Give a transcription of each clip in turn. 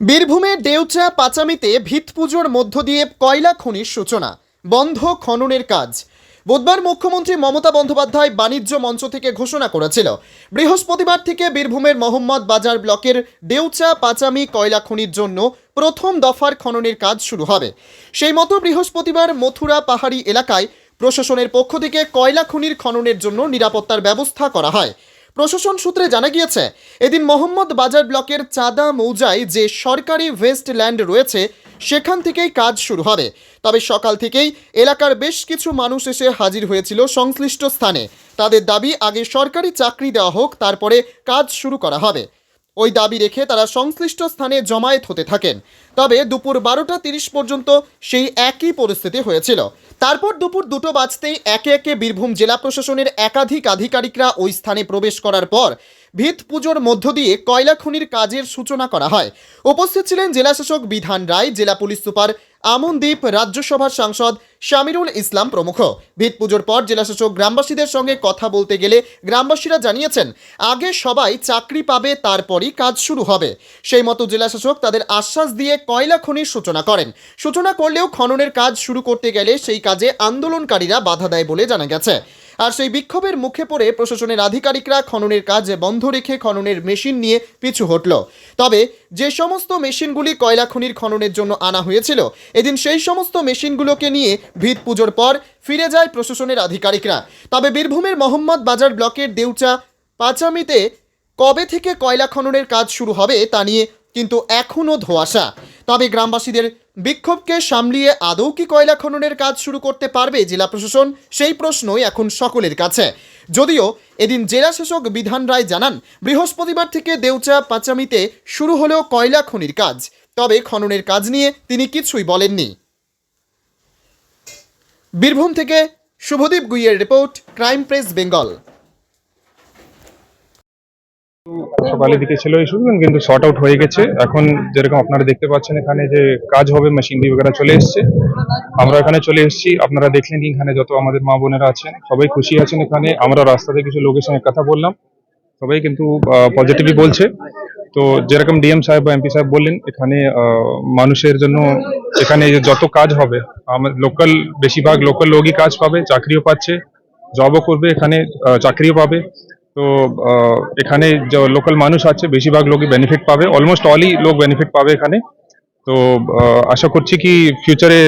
বীরভূমের দেউচা পাচামিতে ভিত পুজোর মধ্য দিয়ে কয়লা খনির সূচনা, বন্ধ খননের কাজ। বুধবার মুখ্যমন্ত্রী মমতা বন্দ্যোপাধ্যায় বাণিজ্য মঞ্চ থেকে ঘোষণা করেছিল, বৃহস্পতিবার থেকে বীরভূমের মোহাম্মদ বাজার ব্লকের দেউচা পাচামি কয়লা খনির জন্য প্রথম দফার খননের কাজ শুরু হবে। সেই মতো বৃহস্পতিবার মথুরা পাহাড়ি এলাকায় প্রশাসনের পক্ষ থেকে কয়লা খনির খননের জন্য নিরাপত্তার ব্যবস্থা করা হয়। প্রশাসন সূত্রে জানা গিয়েছে, এদিন মোহাম্মদ বাজার ব্লকের চাঁদা মৌজায় যে সরকারি ওয়েস্ট ল্যান্ড রয়েছে সেখান থেকেই কাজ শুরু হবে। তবে সকাল থেকেই এলাকার বেশ কিছু মানুষ এসে হাজির হয়েছিল সংশ্লিষ্ট স্থানে। তাদের দাবি আগে সরকারি চাকরি দেওয়া হোক, তারপরে কাজ শুরু করা হবে। ওই দাবি রেখে তারা সংশ্লিষ্ট স্থানে জমায়েত হতে থাকেন। তবে দুপুর 12টা 30 পর্যন্ত সেই একই পরিস্থিতি হয়েছিল। তারপর দুপুর 2টো বাজতেই একে একে বীরভূম জেলা প্রশাসনের একাধিক আধিকারিকরা ওই স্থানে প্রবেশ করার পর ভিত পুজোর মধ্য দিয়ে কয়লা খনির কাজের সূচনা করা হয়। উপস্থিত ছিলেন জেলাশাসক বিধান রায়, জেলা পুলিশ সুপার আমনদীপ, রাজ্যসভার সাংসদ শামিরুল ইসলাম প্রমুখ। ভিত পুজোর পর জেলাশাসক গ্রামবাসীদের সঙ্গে কথা বলতে গেলে গ্রামবাসীরা জানিয়েছেন, আগে সবাই চাকরি পাবে, তারপরই কাজ শুরু হবে। সেই মতো জেলাশাসক তাদের আশ্বাস দিয়ে কয়লা খনির সূচনা করেন। সূচনা করলেও খননের কাজ শুরু করতে গেলে সেই কাজে আন্দোলনকারীরা বাধা দেয় বলে জানা গেছে। আর সেই বিক্ষোভের মুখে পড়ে প্রশাসনের আধিকারিকরা খননের কাজ বন্ধ রেখে খননের মেশিন নিয়ে পিছু হটল। তবে যে সমস্ত মেশিনগুলি কয়লা খনির খননের জন্য আনা হয়েছিল, এদিন সেই সমস্ত মেশিনগুলোকে নিয়ে ভিত পুজোর পর ফিরে যায় প্রশাসনের আধিকারিকরা। তবে বীরভূমের মোহাম্মদ বাজার ব্লকের দেউচা পাচামিতে কবে থেকে কয়লা খননের কাজ শুরু হবে তা নিয়ে কিন্তু এখনও ধোঁয়াশা। তবে গ্রামবাসীদের বিক্ষোভকে সামলিয়ে আদৌ কি কয়লা খননের কাজ শুরু করতে পারবে জেলা প্রশাসন, সেই প্রশ্নই এখন সকলের কাছে। যদিও এদিন জেলা শাসক বিধান রায় জানান, বৃহস্পতিবার থেকে দেউচা পাচামিতে শুরু হলেও কয়লা খনির কাজ, তবে খননের কাজ নিয়ে তিনি কিছুই বলেননি। বীরভূম থেকে শুভদীপ গুইয়ের রিপোর্ট, ক্রাইম প্রেস বেঙ্গল। সকালের দিকে ছিল ইস্যু, কিন্তু সর্ট আউট হয়ে গেছে। এখন যেরকম আপনারা দেখতে পাচ্ছেন এখানে যে কাজ হবে, মেশিনারি বগেরা চলে এসছে, আমরা এখানে চলে এসেছি। আপনারা দেখলেন এখানে যত আমাদের মা বোনেরা আছেন সবাই খুশি আছেন। এখানে আমরা রাস্তাতে কিছু লোকের সঙ্গে কথা বললাম, সবাই কিন্তু পজিটিভই বলছে। তো যেরকম ডিএম সাহেব বা এমপি সাহেব বললেন, এখানে মানুষের জন্য এখানে যত কাজ হবে, লোকাল বেশিরভাগ লোকাল লোকই কাজ পাবে, চাকরিও পাচ্ছে, জবও করবে, এখানে চাকরিও পাবে। তো এখানে যে লোকাল মানুষ আছে বেশিরভাগ লোকই বেনিফিট পাবে, অলমোস্ট অলই লোক বেনিফিট পাবে এখানে। তো আশা করছি কি ফিউচারে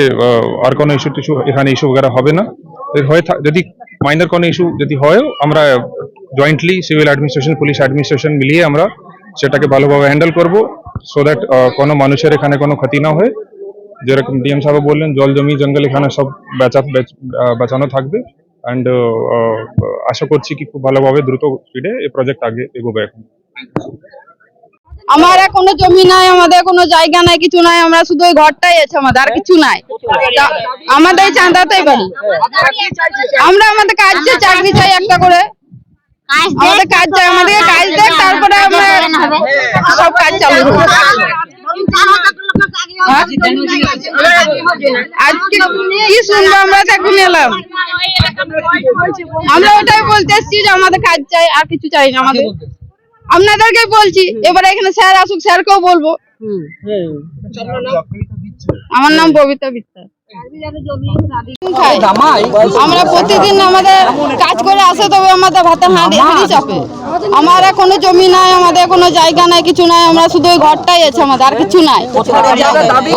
আর কোনো ইস্যু টিস্যু এখানে ইস্যু বগেরা হবে না। যদি মাইনর কোনো ইস্যু যদি হয়, আমরা jointly civil administration, police administration মিলিয়ে আমরা সেটাকে ভালোভাবে হ্যান্ডেল করব, সো দ্যাট কোনো মানুষের এখানে কোনো ক্ষতি না হয়। যেরকম ডিএম সাহেব বললেন, জল জমি জঙ্গল এখানে সব বাঁচানো থাকবে। অ্যান্ড আশা করছি কি খুব ভালোভাবে দ্রুত স্পিডে এই প্রজেক্ট আগে এগোবে। এখন আমার কোনো জমি নাই, আমাদের কোনো জায়গা নাই, কিছু নাই, আমরা শুধু ওই ঘরটাই আছে আমাদের, আর কিছু নাই। আমাদের চাঁদাতেই বাড়ি, আমরা আমাদের কাজ চাই, চাকরি চাই একটা করে, আমাদের কাজ চাই, আমাদেরকে কাজ দেখ, তারপরে আমরা সব কাজ চালু করবো। আজকে কি শুনবো, আমরা এখন এলাম, আমরা ওটাই বলতে এসছি যে আমাদের কাজ চাই, আর কিছু চাই না আমাদের। আপনাদেরকে বলছি, এবারে এখানে স্যার আসুক, স্যারকেও বলবো। আমার নাম ববিতা বিত্তা। আমরা প্রতিদিন আমাদের কাজ করে আসে, তবে আমাদের ভাতে হাঁড়ি চাপে। আমার কোনো জমি নাই, আমাদের কোনো জায়গা নাই, কিছু নাই, আমরা শুধু ওই ঘরটাই আছে আমাদের, আর কিছু নাই।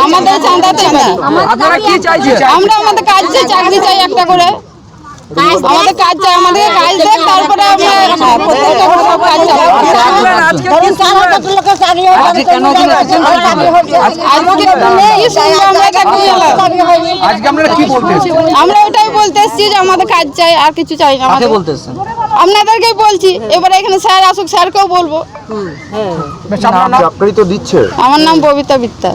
আমাদের চাঁদাতে আমরা আমাদের কাজ চাই, চাকরি চাই একটা করে, আমাদের কাজ চাই, আমাদের কাজ দেখ, তারপরে আমরা সব কাজ চালাবো। আমরা ওটাই বলতে এসছি যে আমাদের কাজ চাই, আর কিছু চাই না। আপনাদেরকেই বলছি, এবারে এখানে স্যার আসুক, স্যারকেও বলবো। চাকরি তো দিচ্ছে। আমার নাম ববিতা বিত্তা।